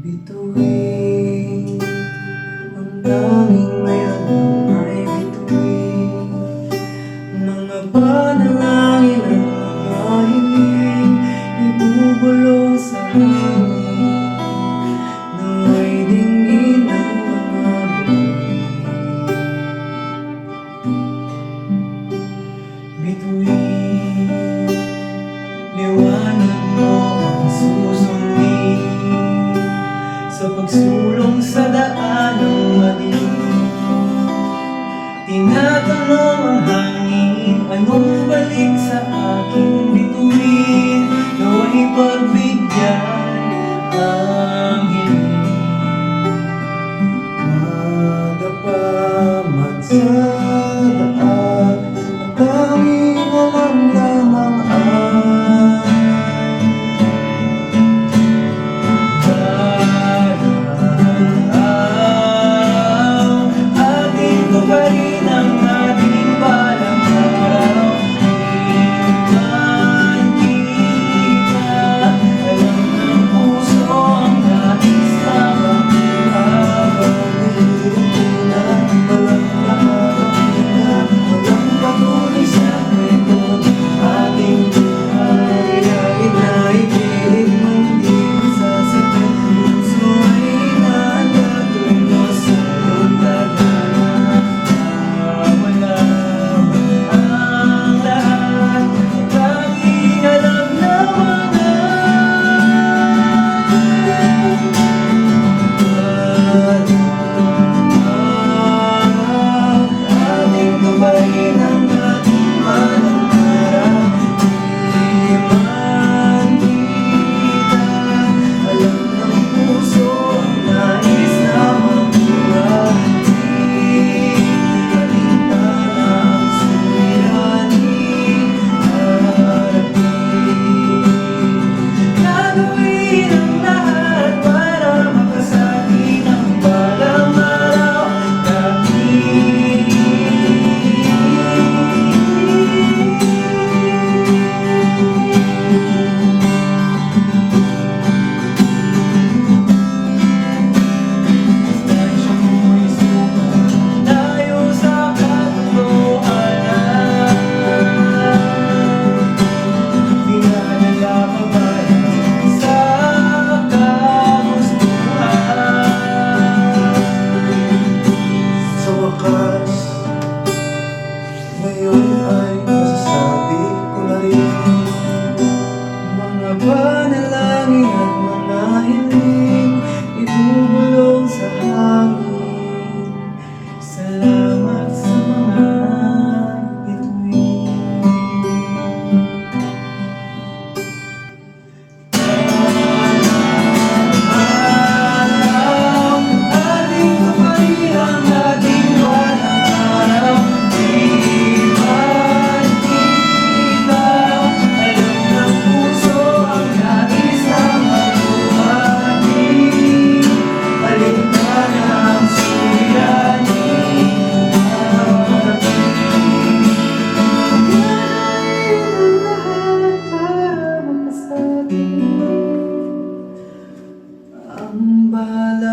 Bituin ang tanging ngayon na may bituin, mga panalangin at mga hiling ibubulong sa hangin, nawa'y dingin ang mga bituin. Liwanag mo ang susundin sa pagsulong sa daan ng madilim. Tinatanong ang hangin, anong balik sa aking bituin, nawa'y pagbigyan ang hiling. Madapa man sa daan, ang tanging alam lamang ngayon ay masasabi ko na rin, mga panalangin at mga hiling ibubulong sa hangin. Salamat sa mga bituin. Ating kapaliran, ating walang araw, ang bala